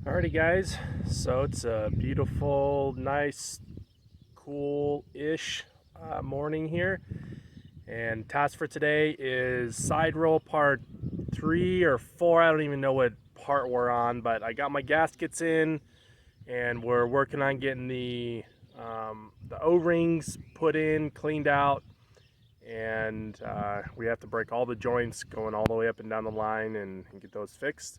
Alrighty guys, so it's a beautiful, nice, cool-ish morning here, and task for today is side roll part 3 or 4. I don't even know what part we're on, but I got my gaskets in and we're working on getting the O-rings put in, cleaned out, and we have to break all the joints going all the way up and down the line and get those fixed.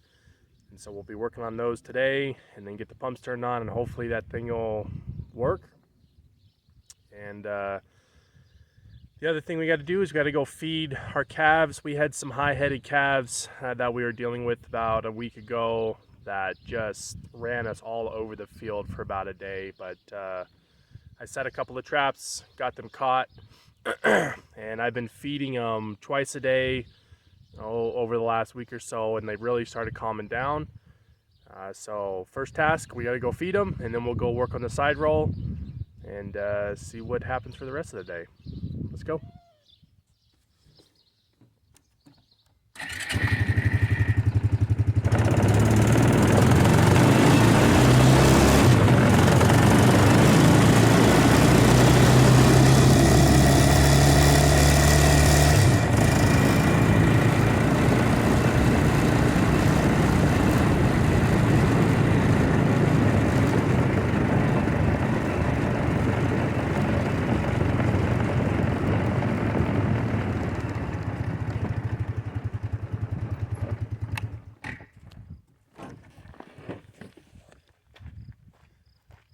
And so we'll be working on those today and then get the pumps turned on, and hopefully that thing will work. And the other thing we got to do is we got to go feed our calves. We had some high-headed calves that we were dealing with about a week ago that just ran us all over the field for about a day. But I set a couple of traps, got them caught, and I've been feeding them twice a day over the last week or so, and they really started calming down. So first task, we gotta go feed them, and then we'll go work on the side roll and see what happens for the rest of the day. Let's go.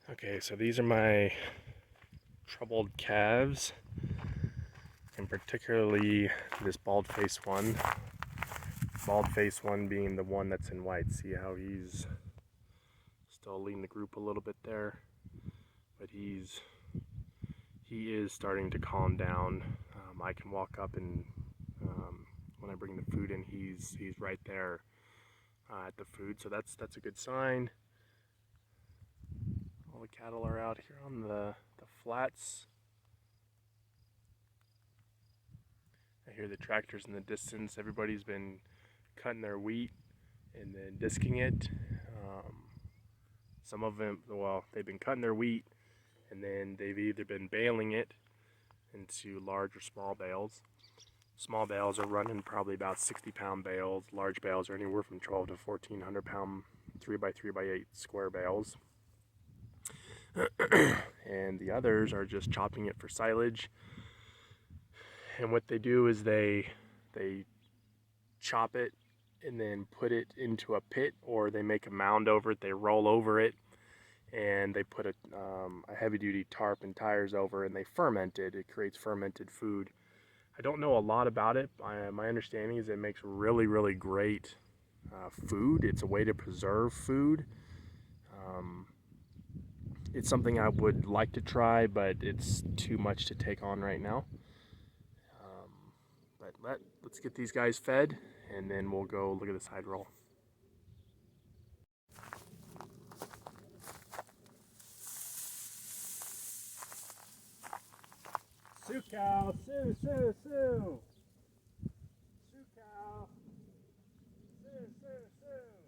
Okay, so these are my troubled calves, and particularly this bald face one. Bald face one being the one that's in white. See how he's still leading the group a little bit there, but he is starting to calm down. I can walk up and when I bring the food in, he's right there at the food, so that's a good sign. All the cattle are out here on the flats. I hear the tractors in the distance. Everybody's been cutting their wheat and then disking it. Some of them, well, they've been cutting their wheat and then they've either been baling it into large or small bales. Small bales are running probably about 60-pound bales. Large bales are anywhere from 12 to 1,400-pound 3x3x8 square bales. And the others are just chopping it for silage. And what they do is they chop it and then put it into a pit, or they make a mound over it. They roll over it and they put a heavy-duty tarp and tires over, and they ferment it. It creates fermented food. I don't know a lot about it. My understanding is it makes really, really great food. It's a way to preserve food. It's something I would like to try, but it's too much to take on right now. But let's get these guys fed, and then we'll go look at the side roll. Sioux cow, Sioux, Sioux, Sioux. Sioux cow, Sioux, Sioux, Sioux.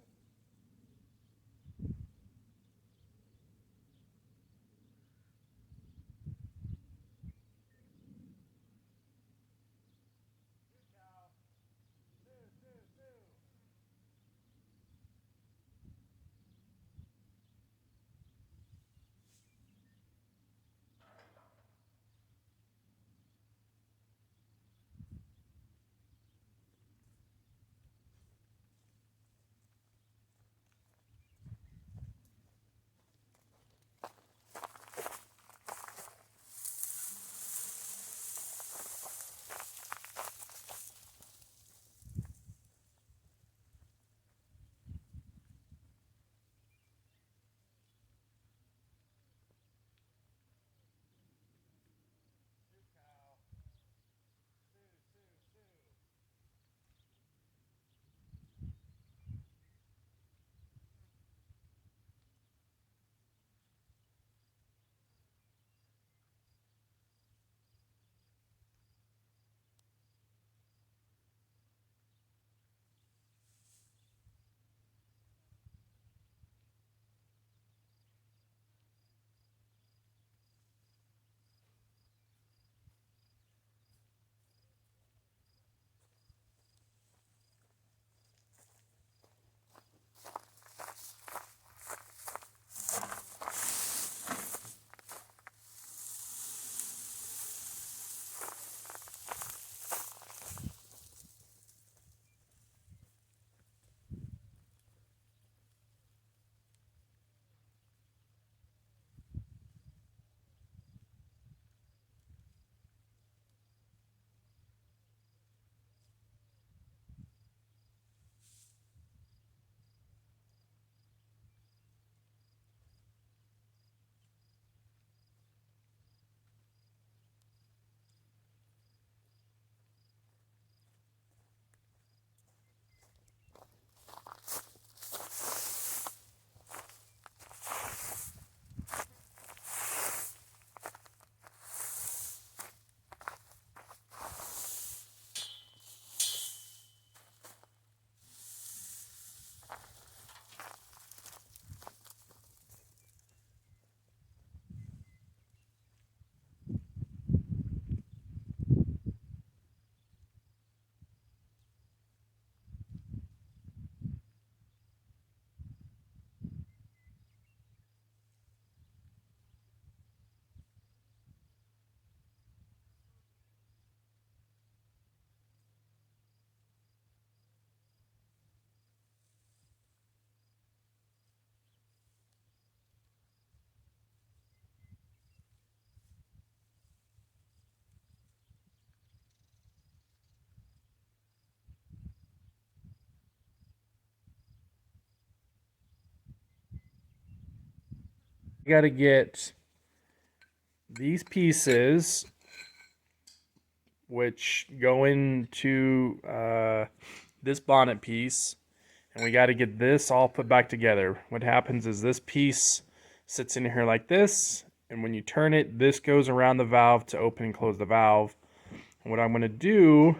You got to get these pieces, which go into this bonnet piece, and we got to get this all put back together. What happens is this piece sits in here like this, and when you turn it, this goes around the valve to open and close the valve. And what I'm going to do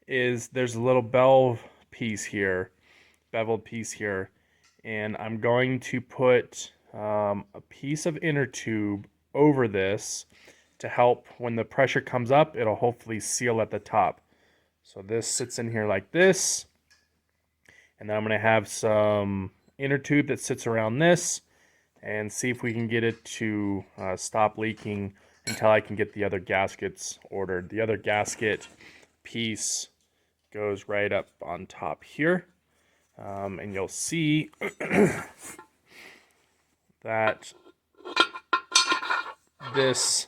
is there's a little beveled piece here, and I'm going to put a piece of inner tube over this to help when the pressure comes up, it'll hopefully seal at the top. So this sits in here like this, and then I'm going to have some inner tube that sits around this and see if we can get it to stop leaking until I can get the other gaskets ordered. The other gasket piece goes right up on top here, and you'll see that this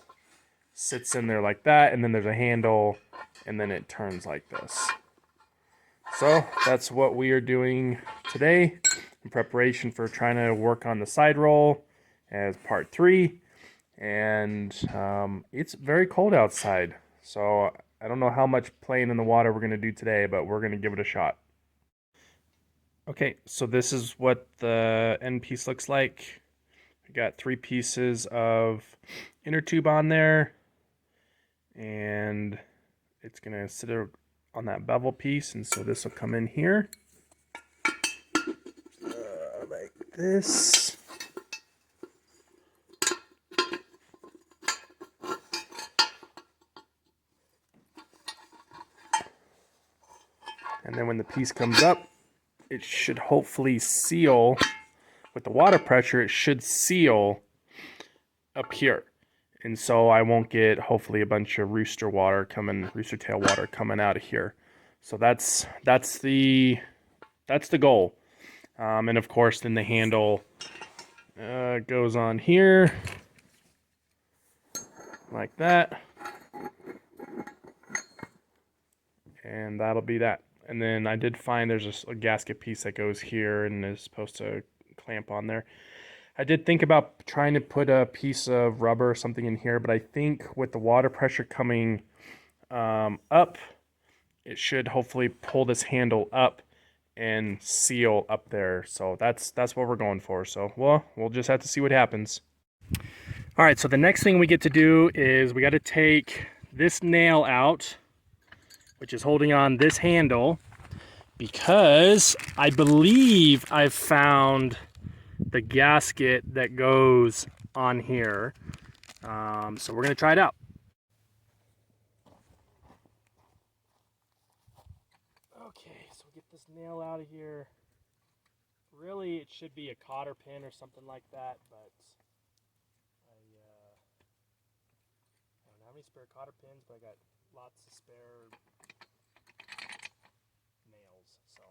sits in there like that, and then there's a handle, and then it turns like this. So that's what we are doing today in preparation for trying to work on the side roll as part 3. And it's very cold outside, so I don't know how much playing in the water we're going to do today, but we're going to give it a shot. Okay, so this is what the end piece looks like. We got 3 pieces of inner tube on there, and it's going to sit on that bevel piece, and so this will come in here like this. And then when the piece comes up, it should hopefully seal. With the water pressure, it should seal up here. And so I won't get hopefully a bunch of rooster tail water coming out of here. So that's the goal. And of course, then the handle goes on here like that. And that'll be that. And then I did find there's a gasket piece that goes here and is supposed to clamp on there. I did think about trying to put a piece of rubber or something in here, but I think with the water pressure coming up, it should hopefully pull this handle up and seal up there. So that's what we're going for. So we'll just have to see what happens. All right, so the next thing we get to do is we got to take this nail out, which is holding on this handle, because I believe I've found the gasket that goes on here. So we're gonna try it out. Okay, so get this nail out of here. Really, it should be a cotter pin or something like that, but I don't have any spare cotter pins, but I got lots of spare nails. So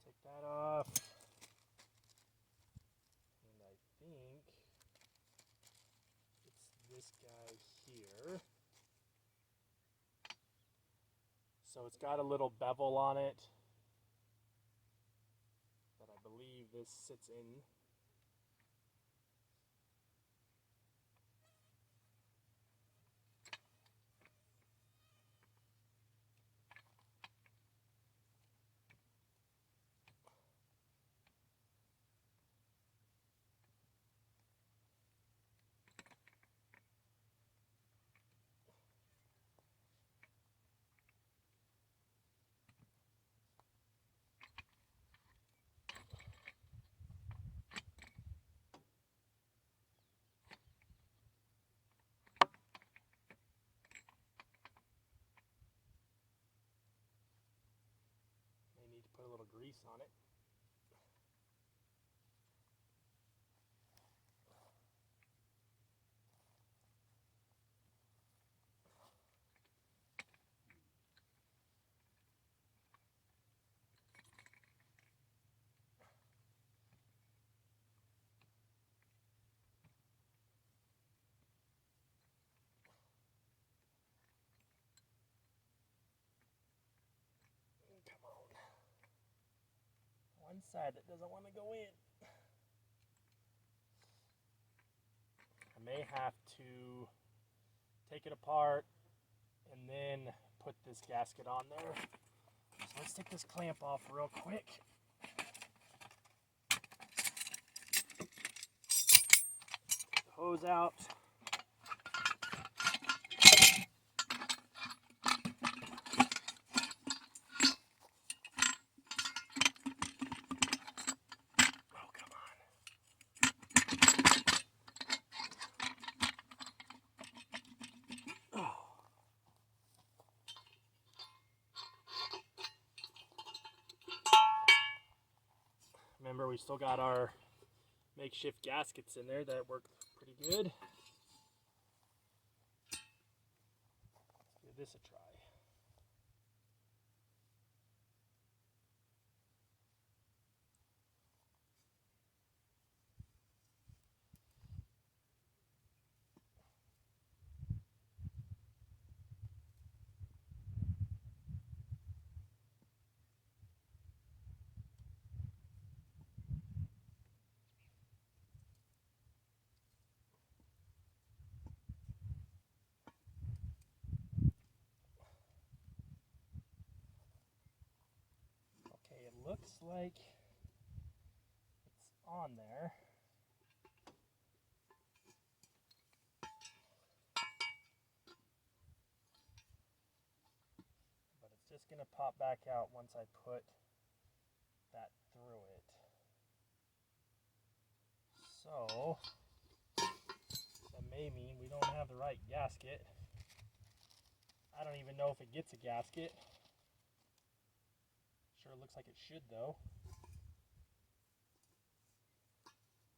take that off. And I think it's this guy here. So it's got a little bevel on it that I believe this sits in. May need to put a little grease on it. Come on. One side that doesn't want to go in. I may have to take it apart and then put this gasket on there. So let's take this clamp off real quick. Take the hose out. Remember, we still got our makeshift gaskets in there that work pretty good. Let's give this a try. Okay, it looks like it's on there. But it's just going to pop back out once I put that through it. So, that may mean we don't have the right gasket. I don't even know if it gets a gasket. Sure looks like it should though.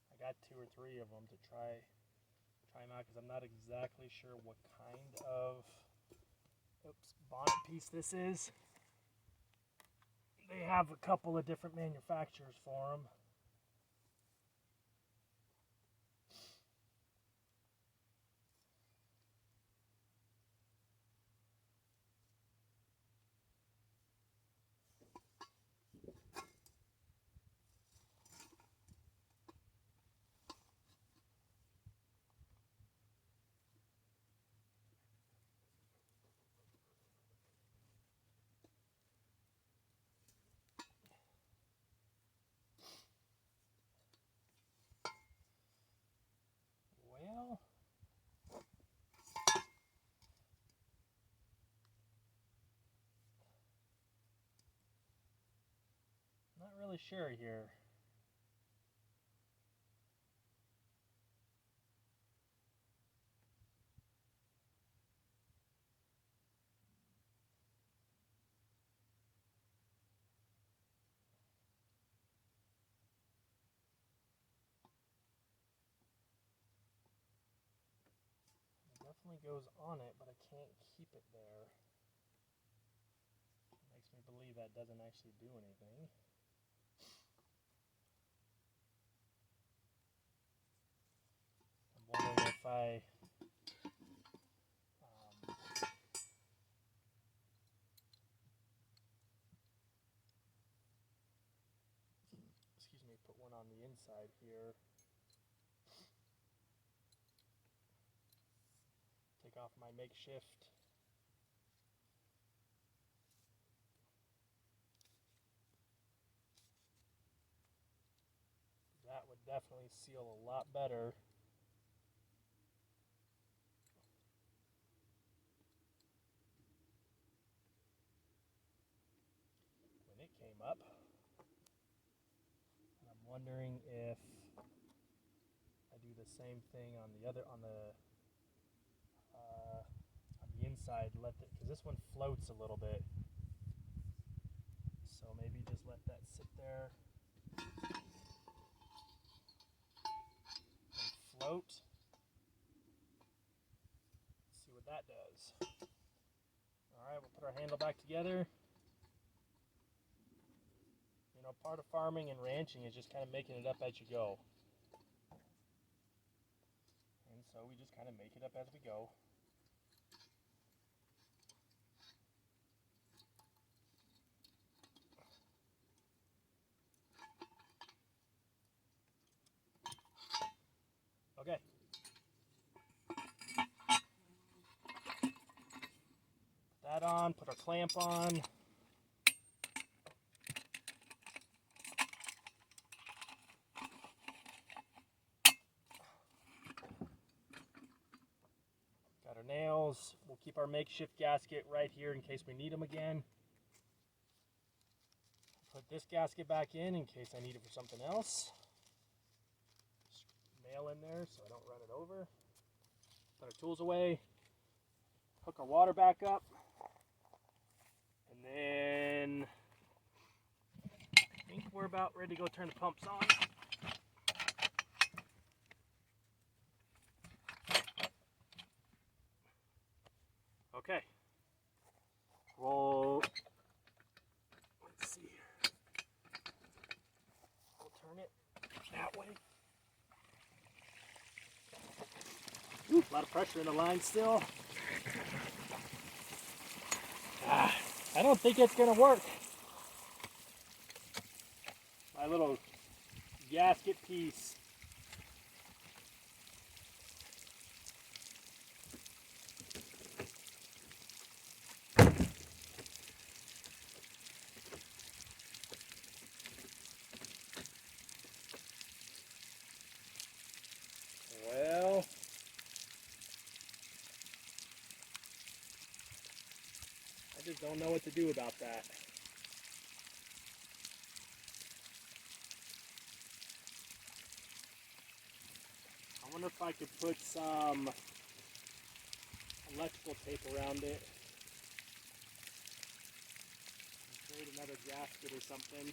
I got 2 or 3 of them to try them out because I'm not exactly sure what kind of bonnet piece this is. They have a couple of different manufacturers for them. Well, not really sure here. Definitely goes on it, but I can't keep it there. It makes me believe that doesn't actually do anything. I'm wondering if I put one on the inside here. Take off my makeshift. That would definitely seal a lot better. When it came up. And I'm wondering if I do the same thing on the other, on the inside, because this one floats a little bit. So maybe just let that sit there and float. See what that does. Alright, we'll put our handle back together. You know, part of farming and ranching is just kind of making it up as you go. And so we just kind of make it up as we go. Okay. that on, put our clamp on. Got our nails. We'll keep our makeshift gasket right here in case we need them again. Put this gasket back in case I need it for something else. Nail in there so I don't run it over. Put our tools away. Hook our water back up. And then I think we're about ready to go turn the pumps on. Okay. Let's see here. We'll turn it that way. Ooh, a lot of pressure in the line still. I don't think it's gonna work. My little gasket piece. Well, I just don't know what to do about that. I wonder if I could put some electrical tape around it. And create another gasket or something.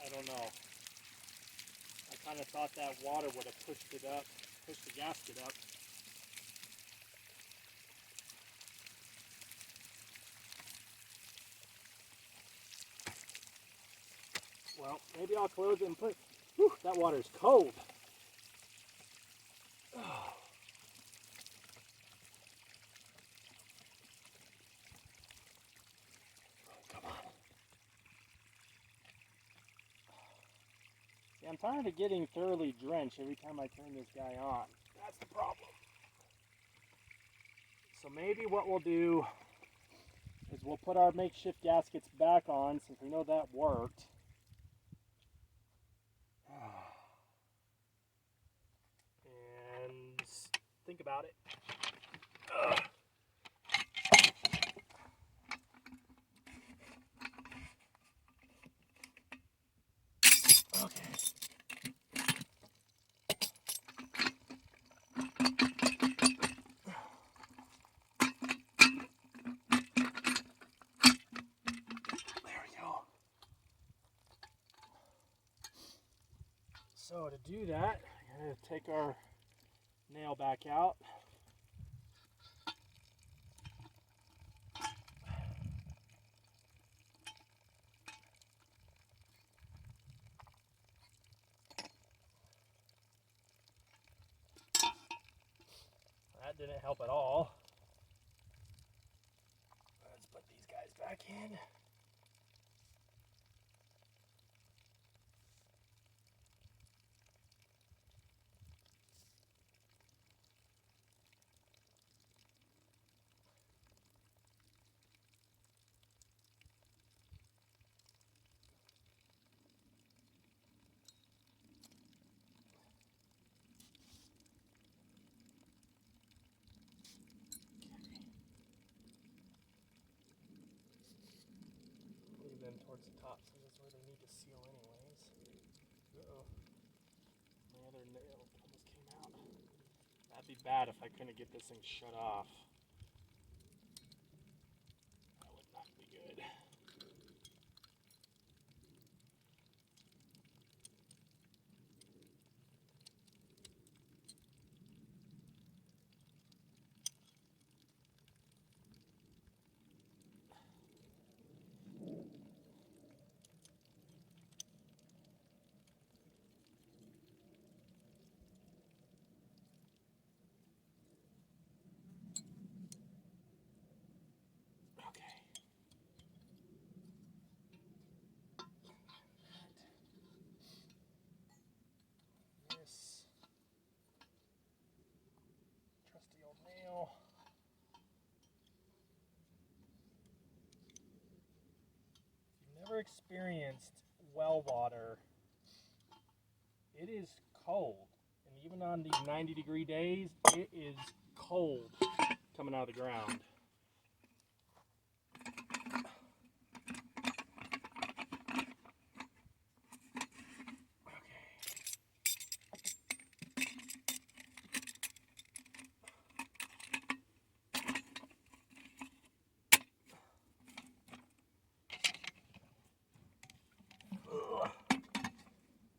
I don't know. I kind of thought that water would have pushed it up, pushed the gasket up. Well, maybe I'll close it and put, whew, that water's cold. Oh. Come on. See, I'm tired of getting thoroughly drenched every time I turn this guy on. That's the problem. So maybe what we'll do is we'll put our makeshift gaskets back on since we know that worked. And think about it. Okay. So to do that, I'm going to take our nail back out. That didn't help at all. Let's put these guys back in. Towards the top, so that's where they need to seal anyways. Uh-oh. My other nail almost came out. That'd be bad if I couldn't get this thing shut off. That would not be good. ever experienced well water, it is cold. And even on these 90-degree days, it is cold coming out of the ground.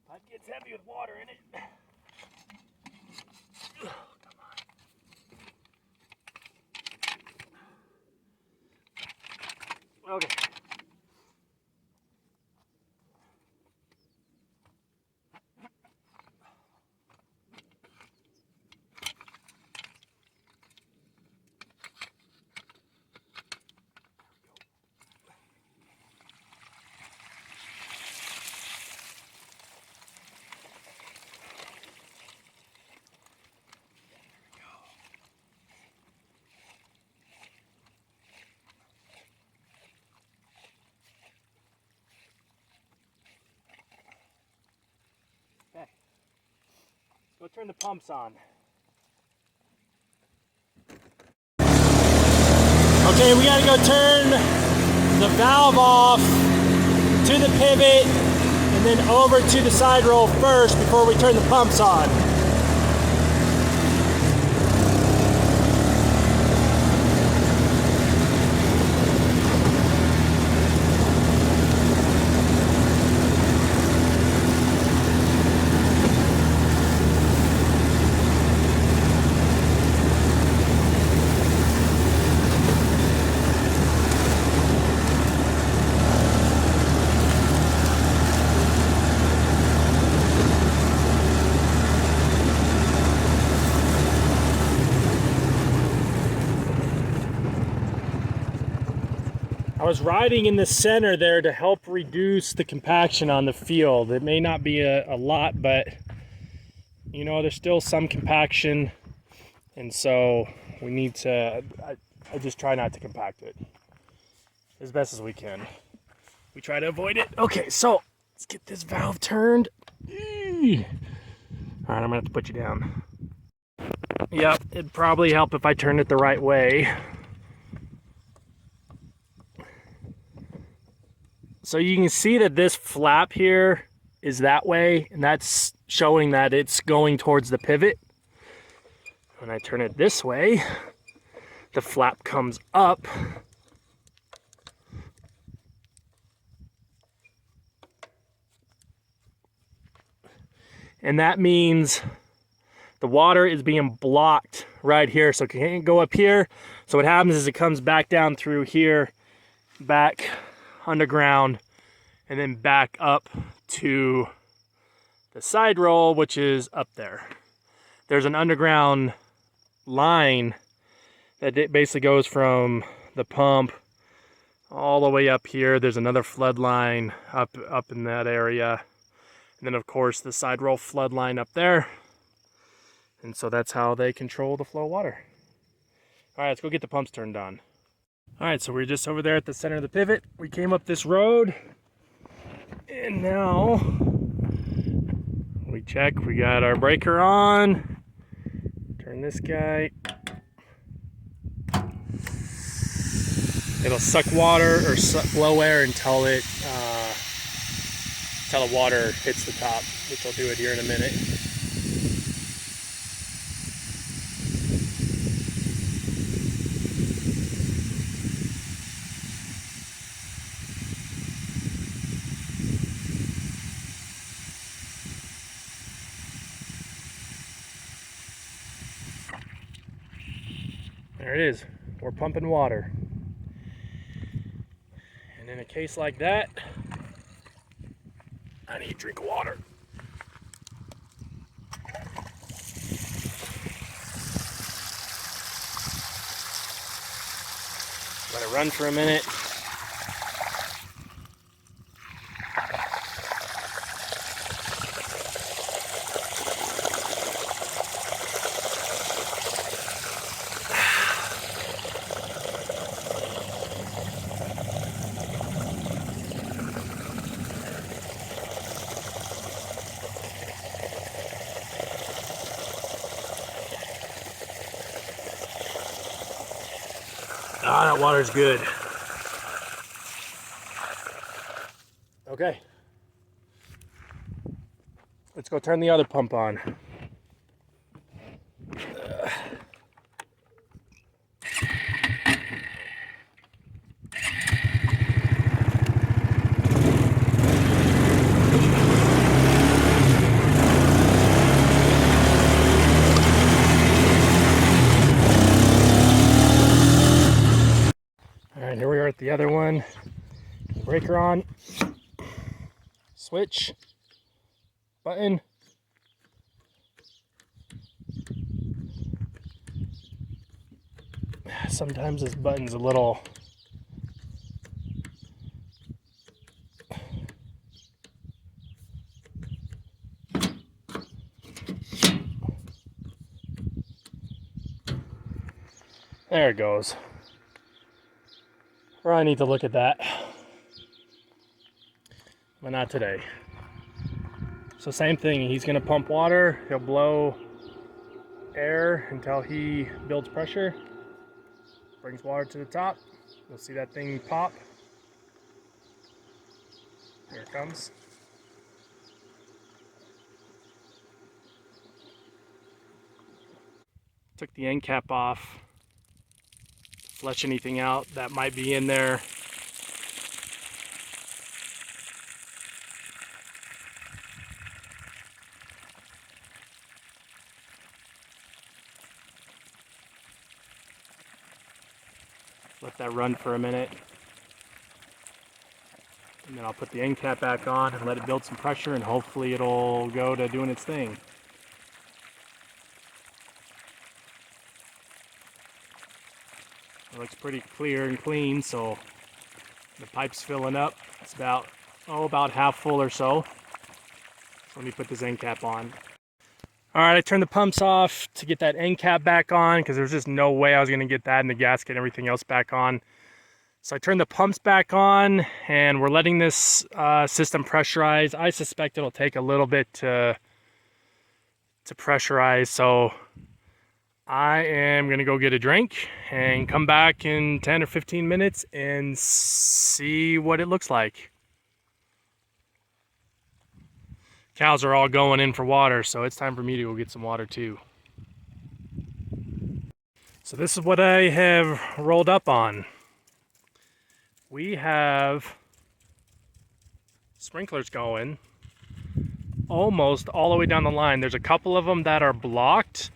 Pot gets heavy with water in it. Come on. Okay. Okay. Let's go turn the pumps on. Okay, we gotta go turn the valve off to the pivot and then over to the side roll first before we turn the pumps on. I was riding in the center there to help reduce the compaction on the field. It may not be a lot, but you know, there's still some compaction, and so we need to, I just try not to compact it as best as we can. We try to avoid it. Okay, so let's get this valve turned. All right, I'm gonna have to put you down. Yep, it'd probably help if I turned it the right way. So you can see that this flap here is that way, and that's showing that it's going towards the pivot. When I turn it this way, the flap comes up. And that means the water is being blocked right here, so it can't go up here. So what happens is it comes back down through here, back underground, and then back up to the side roll, which is up there. There's an underground line that basically goes from the pump all the way up here. There's another flood line up in that area, and then of course the side roll flood line up there. And so that's how they control the flow of water. All right, let's go get the pumps turned on. All right, so we're just over there at the center of the pivot. We came up this road, and now we check. We got our breaker on. Turn this guy. It'll suck water or blow air until the water hits the top, which I'll do it here in a minute. There it is. We're pumping water. And in a case like that, I need a drink of water. Let it run for a minute. that water's good. Okay. Let's go turn the other pump on. All right, here we are at the other one. Breaker on. Switch. Button. Sometimes this button's a little there it goes. Or I need to look at that. But not today. So same thing, he's gonna pump water, he'll blow air until he builds pressure, brings water to the top. You'll see that thing pop. Here it comes. Took the end cap off, flush anything out that might be in there. Let that run for a minute. And then I'll put the end cap back on and let it build some pressure, and hopefully it'll go to doing its thing. It looks pretty clear and clean, so the pipe's filling up. It's about half full or so. So let me put this end cap on. All right, I turned the pumps off to get that end cap back on because there's just no way I was gonna get that and the gasket and everything else back on. So I turned the pumps back on and we're letting this system pressurize. I suspect it'll take a little bit to pressurize. So I am gonna go get a drink and come back in 10 or 15 minutes and see what it looks like. Cows are all going in for water, so it's time for me to go get some water too. So this is what I have rolled up on. We have sprinklers going almost all the way down the line. There's a couple of them that are blocked,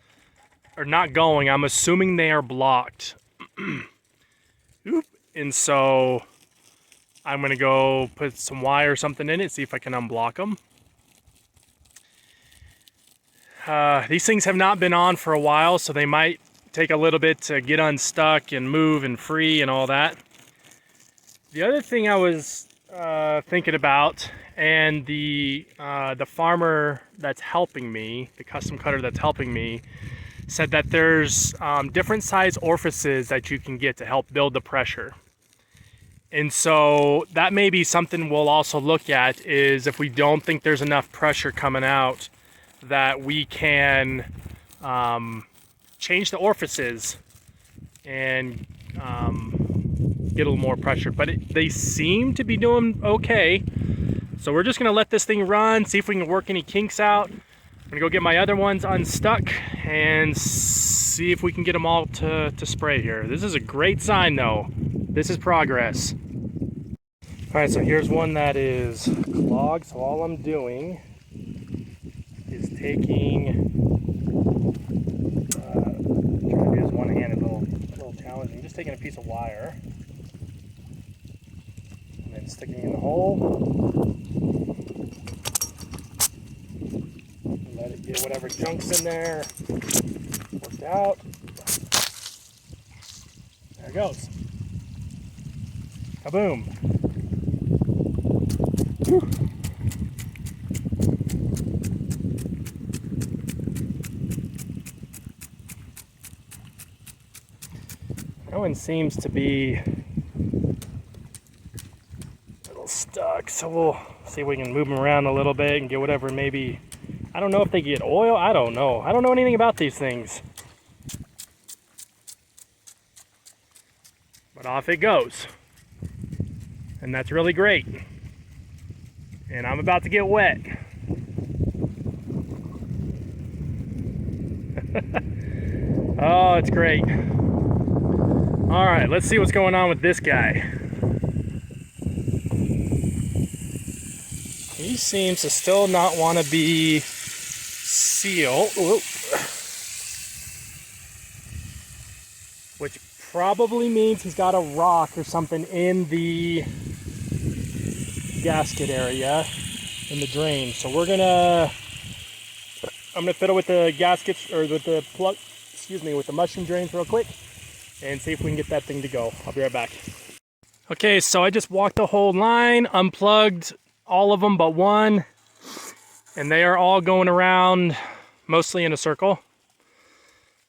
or not going. I'm assuming they are blocked. Oop. And so I'm gonna go put some wire or something in it, see if I can unblock them. These things have not been on for a while, so they might take a little bit to get unstuck and move and free and all that. The other thing I was thinking about, and the farmer that's helping me, the custom cutter that's helping me, said that there's different size orifices that you can get to help build the pressure. And so that may be something we'll also look at, is if we don't think there's enough pressure coming out, that we can change the orifices and get a little more pressure. But they seem to be doing okay. So we're just gonna let this thing run, see if we can work any kinks out. I'm gonna go get my other ones unstuck and see if we can get them all to spray here. This is a great sign though. This is progress. All right, so here's one that is clogged. So all I'm doing is taking, trying to do this one-handed, little challenging, just taking a piece of wire and then sticking it in the hole. Let it get whatever junk's in there worked out. There it goes. Kaboom. Whew. That one seems to be a little stuck, so we'll see if we can move them around a little bit and get whatever, maybe, I don't know if they get oil, I don't know. I don't know anything about these things. But off it goes. And that's really great. And I'm about to get wet. Oh, it's great. All right, let's see what's going on with this guy. He seems to still not want to be sealed. Whoop. Which probably means he's got a rock or something in the gasket area in the drain. So I'm gonna fiddle with the gaskets, or with the plug, with the mushroom drains real quick and see if we can get that thing to go. I'll be right back. Okay, so I just walked the whole line, unplugged all of them but one, and they are all going around mostly in a circle.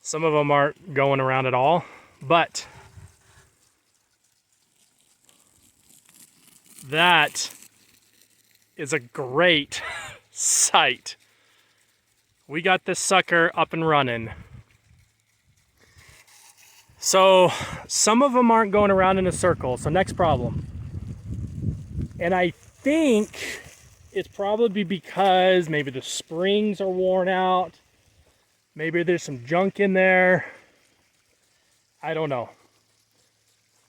Some of them aren't going around at all, but that is a great sight. We got this sucker up and running. So some of them aren't going around in a circle, so next problem. And I think it's probably because maybe the springs are worn out. Maybe there's some junk in there. I don't know.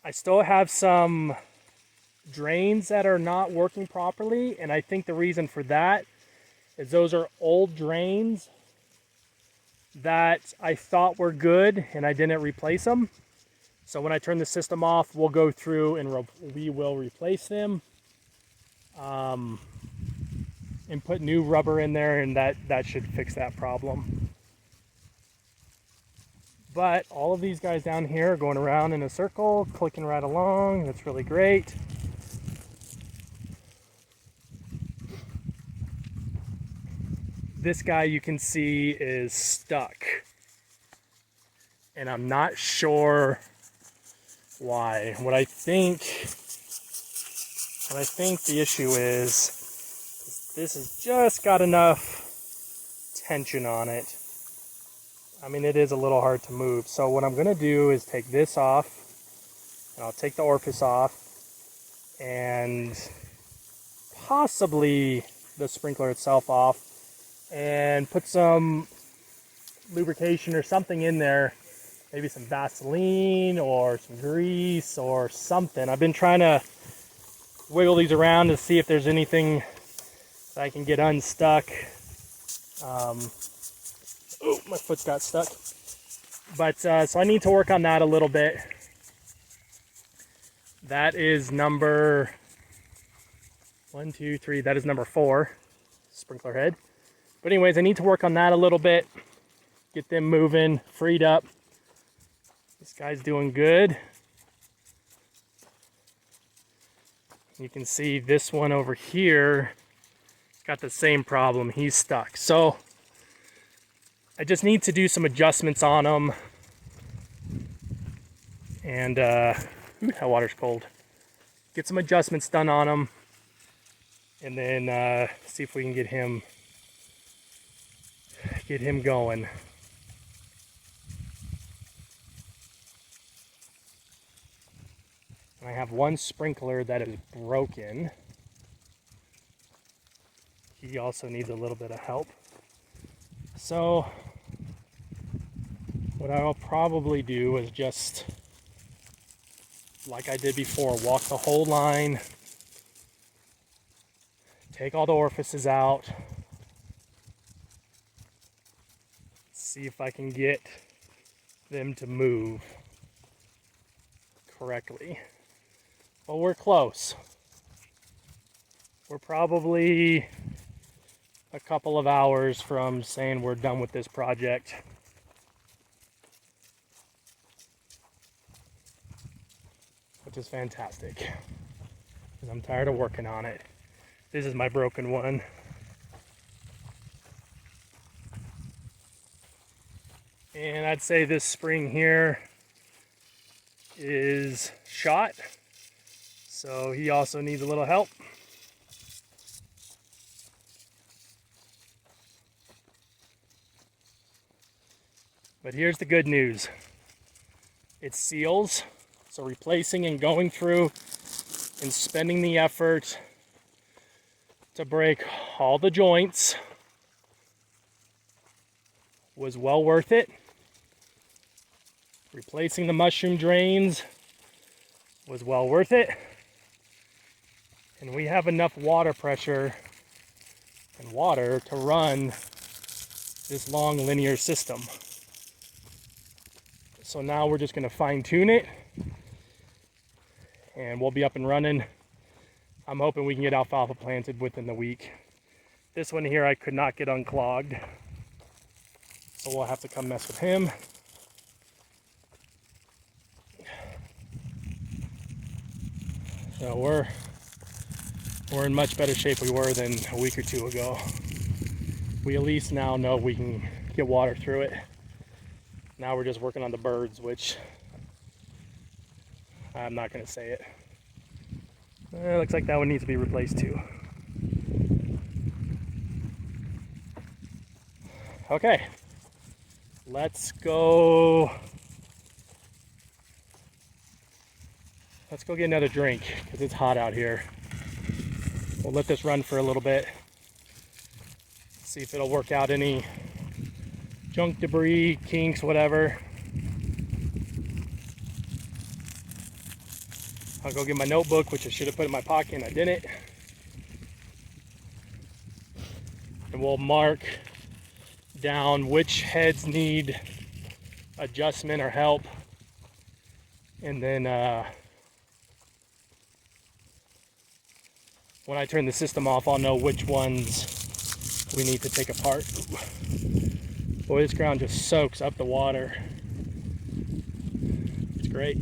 I still have some drains that are not working properly, and I think the reason for that is those are old drains that I thought were good and I didn't replace them. So when I turn the system off, we'll go through and we will replace them and put new rubber in there, and that should fix that problem. But all of these guys down here are going around in a circle, clicking right along. That's really great. This guy, you can see, is stuck. And I'm not sure why. What I think the issue is this has just got enough tension on it. I mean, it is a little hard to move. So what I'm gonna do is take this off, and I'll take the orifice off, and possibly the sprinkler itself off, and put some lubrication or something in there, maybe some Vaseline or some grease or something. I've been trying to wiggle these around to see if there's anything that I can get unstuck. Oh, my foot's got stuck. But so I need to work on that a little bit. That is number 1, 2, 3. That is number 4, sprinkler head. But anyways, I need to work on that a little bit, get them moving, freed up. This guy's doing good. You can see this one over here got the same problem. He's stuck. So I just need to do some adjustments on him. And that water's cold. Get some adjustments done on him, and then see if we can get him going. And I have one sprinkler that is broken. He also needs a little bit of help. So what I will probably do is just, like I did before, walk the whole line, take all the orifices out, see if I can get them to move correctly. Well, we're close. We're probably a couple of hours from saying we're done with this project. Which is fantastic, because I'm tired of working on it. This is my broken one. And I'd say this spring here is shot, so he also needs a little help. But here's the good news. It seals So replacing and going through and spending the effort to break all the joints was well worth it. Replacing the mushroom drains was well worth it. And we have enough water pressure and water to run this long linear system. So now we're just going to fine tune it and we'll be up and running. I'm hoping we can get alfalfa planted within the week. This one here I could not get unclogged, so we'll have to come mess with him. So we're in much better shape we were than a week or two ago. We at least now know we can get water through it. Now we're just working on the birds, which I'm not going to say it. Looks like that one needs to be replaced too. Okay, let's go get another drink because it's hot out here. We'll let this run for a little bit. See if it'll work out any junk debris, kinks, whatever. I'll go get my notebook, which I should have put in my pocket and I didn't. And we'll mark down which heads need adjustment or help. And then when I turn the system off, I'll know which ones we need to take apart. Boy, this ground just soaks up the water. It's great.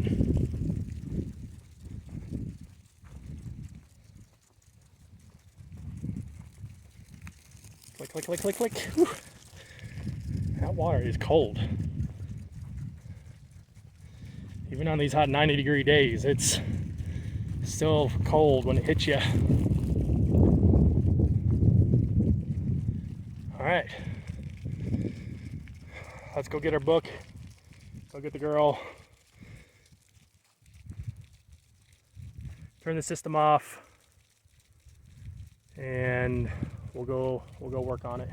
Click, click, click, click, click. Whew. That water is cold. Even on these hot 90-degree days, it's still cold when it hits you. All right, let's go get our book, go get the girl, turn the system off, and we'll go work on it.